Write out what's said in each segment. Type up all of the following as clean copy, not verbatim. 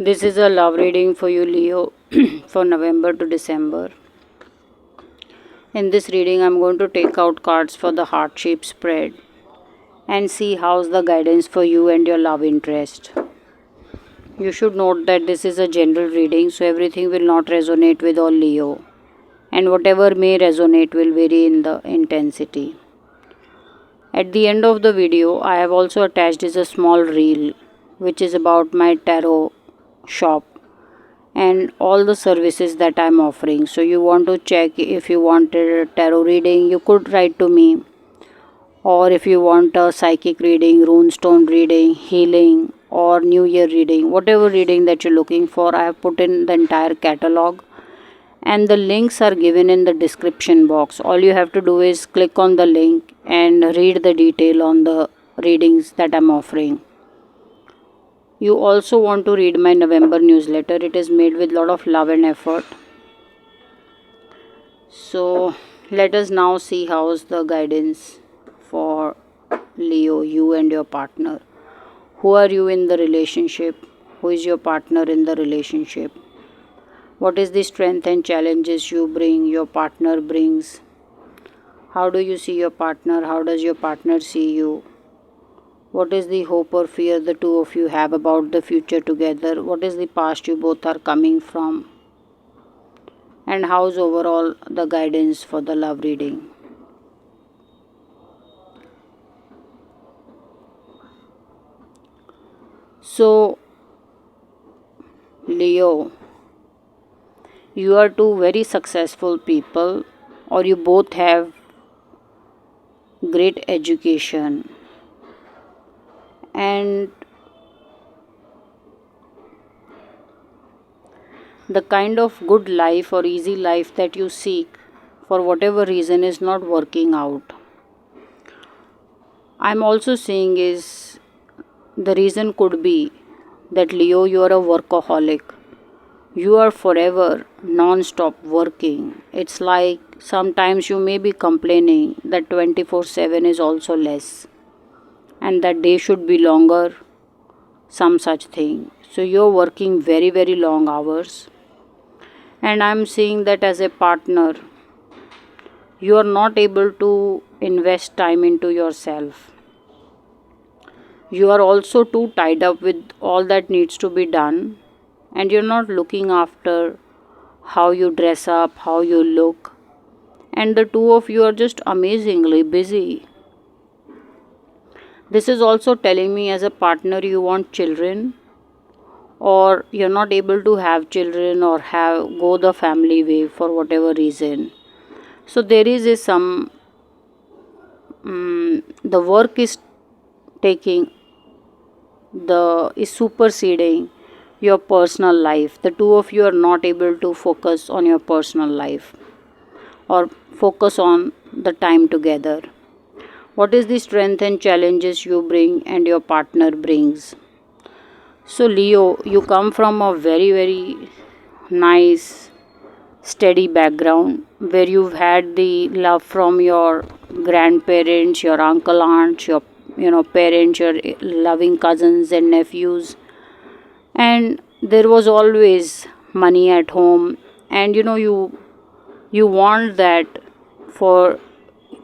This is a love reading for you, Leo, for November to December. In this reading, I'm going to take out cards for the heart shape spread and see how's the guidance for you and your love interest. You should note that this is a general reading, so everything will not resonate with all Leo, and whatever may resonate will vary in the intensity. At the end of the video, I have also attached is a small reel which is about my tarot shop and all the services that I'm offering. So you want to check if you wanted a tarot reading, you could write to me. Or if you want a psychic reading, runestone reading, healing, or New Year reading, whatever reading that you're looking for, I have put in the entire catalog. And the links are given in the description box. All you have to do is click on the link and read the detail on the readings that I'm offering. You also want to read my November newsletter. It is made with a lot of love and effort. So let us now see how's the guidance for Leo, you and your partner. Who are you in the relationship? Who is your partner in the relationship? What is the strength and challenges you bring, your partner brings? How do you see your partner? How does your partner see you? What is the hope or fear the two of you have about the future together? What is the past you both are coming from? And how's overall the guidance for the love reading? So, Leo, you are two very successful people, or you both have great education, and the kind of good life or easy life that you seek for whatever reason is not working out. I'm also seeing is the reason could be that Leo, you are a workaholic. You are forever non-stop working. It's like sometimes you may be complaining that 24/7 is also less and that day should be longer, some such thing. So you're working very, very long hours. And I'm seeing that as a partner, you are not able to invest time into yourself. You are also too tied up with all that needs to be done, and you're not looking after how you dress up, how you look, and the two of you are just amazingly busy. This is also telling me as a partner you want children, or you're not able to have children or have go the family way for whatever reason. So there is some the work is taking the is superseding your personal life. The two of you are not able to focus on your personal life or focus on the time together. What is the strength and challenges you bring and your partner brings? So Leo, you come from a very, very nice steady background where you've had the love from your grandparents, your uncle, aunts, your parents, your loving cousins and nephews, and there was always money at home, and you want that for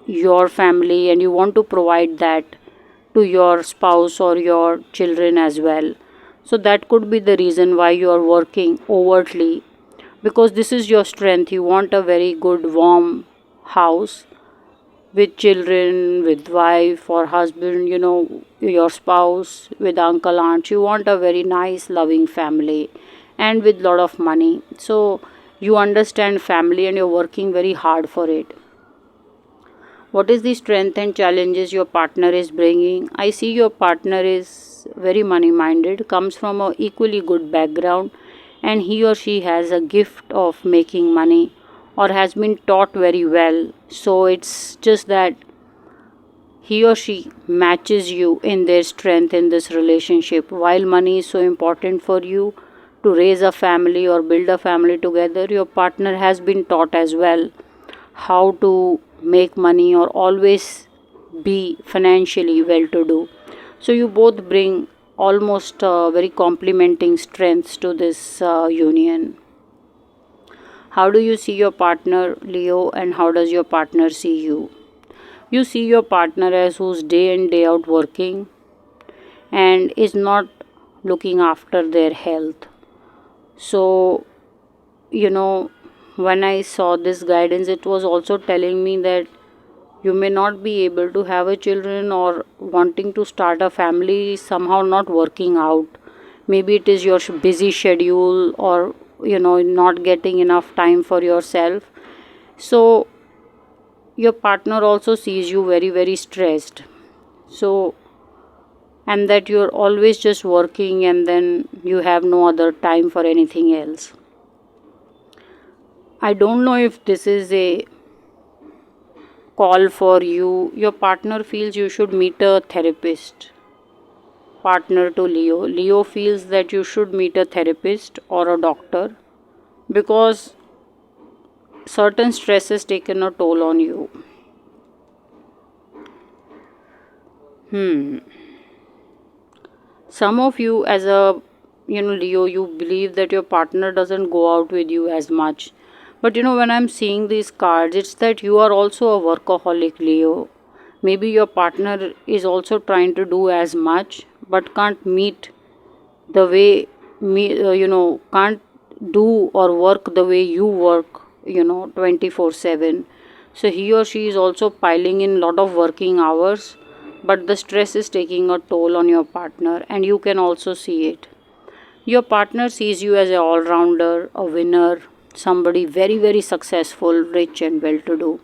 your family, and you want to provide that to your spouse or your children as well. So that could be the reason why you are working overtly, because this is your strength. You want a very good warm house with children, with wife or husband, your spouse, with uncle, aunt. You want a very nice, loving family and with lot of money. So you understand family and you're working very hard for it. What is the strength and challenges your partner is bringing? I see your partner is very money minded, comes from a equally good background, and he or she has a gift of making money or has been taught very well. So it's just that he or she matches you in their strength in this relationship. While money is so important for you to raise a family or build a family together, your partner has been taught as well how to make money or always be financially well to do. So you both bring almost very complementing strengths to this union. How do you see your partner, Leo, and how does your partner see you? You see your partner as who's day in, day out working and is not looking after their health. So, you know, when I saw this guidance, it was also telling me that you may not be able to have a children or wanting to start a family somehow not working out. Maybe it is your busy schedule or not getting enough time for yourself. So your partner also sees you very very stressed. So, and that you're always just working and then you have no other time for anything else. I don't know if this is a call for you. Your partner feels you should meet a therapist. Partner to Leo. Leo feels that you should meet a therapist or a doctor because certain stress has taken a toll on you. Some of you, as a Leo, you believe that your partner doesn't go out with you as much. But when I'm seeing these cards, it's that you are also a workaholic, Leo. Maybe your partner is also trying to do as much but can't meet the way can't do or work the way you work 24/7. So he or she is also piling in lot of working hours, but the stress is taking a toll on your partner and you can also see it. Your partner sees you as a all-rounder, a winner, somebody very very successful, rich and well to do.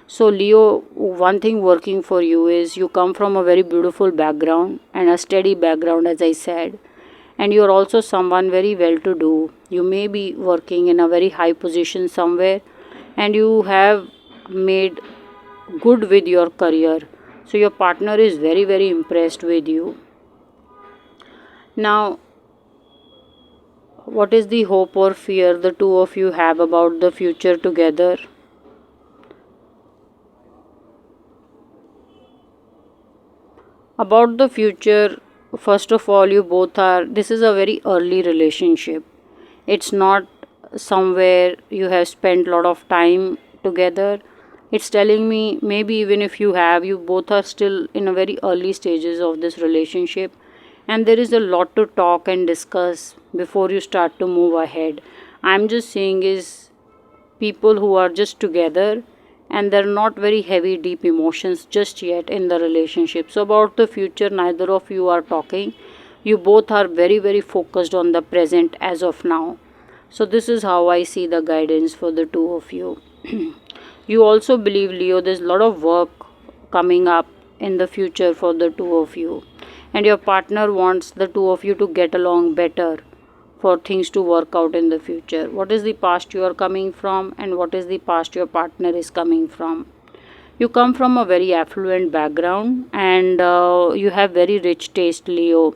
So Leo, one thing working for you is you come from a very beautiful background and a steady background, as I said, and you're also someone very well to do. You may be working in a very high position somewhere and you have made good with your career. So your partner is very very impressed with you. Now, what is the hope or fear the two of you have about the future together? About the future, first of all, you both are, this is a very early relationship. It's not somewhere you have spent a lot of time together. It's telling me maybe even if you have, you both are still in a very early stages of this relationship, and there is a lot to talk and discuss before you start to move ahead. I'm just saying is people who are just together and they're not very heavy deep emotions just yet in the relationship. So about the future, neither of you are talking. You both are very very focused on the present as of now. So this is how I see the guidance for the two of you. You also believe, Leo, there's a lot of work coming up in the future for the two of you, and your partner wants the two of you to get along better for things to work out in the future. What is the past you are coming from, and what is the past your partner is coming from? You come from a very affluent background and you have very rich taste, Leo.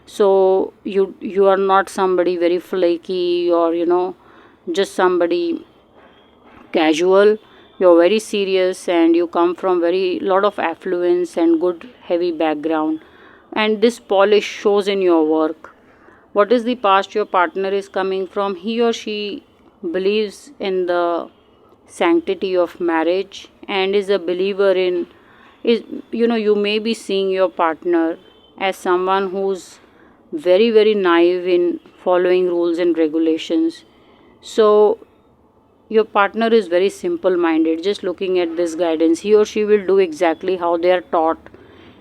So you are not somebody very flaky or just somebody casual. You're very serious and you come from very lot of affluence and good heavy background, and this polish shows in your work. What is the past your partner is coming from? He or she believes in the sanctity of marriage and is a believer in, is you may be seeing your partner as someone who's very very naive in following rules and regulations. So your partner is very simple minded. Just looking at this guidance, he or she will do exactly how they are taught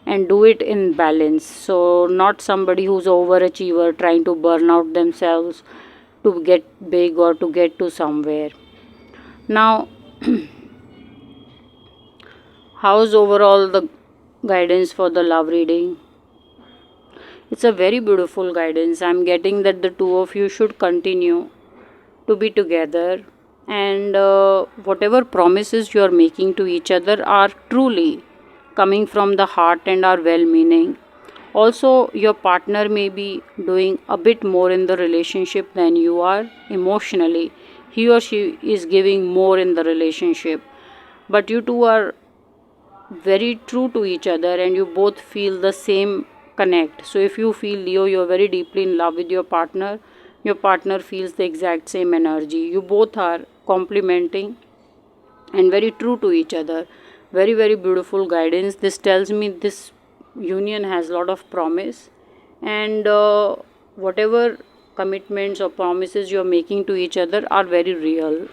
and do it in balance. So not somebody who's overachiever trying to burn out themselves to get big or to get to somewhere. Now, how's overall the guidance for the love reading? It's a very beautiful guidance. I'm getting that the two of you should continue to be together, and whatever promises you are making to each other are truly coming from the heart and are well meaning. Also, your partner may be doing a bit more in the relationship than you are emotionally. He or she is giving more in the relationship, but you two are very true to each other and you both feel the same connect. So if you feel, Leo, you're very deeply in love with your partner feels the exact same energy. You both are complementing and very true to each other. Very, very beautiful guidance. This tells me this union has a lot of promise, and whatever commitments or promises you're making to each other are very real.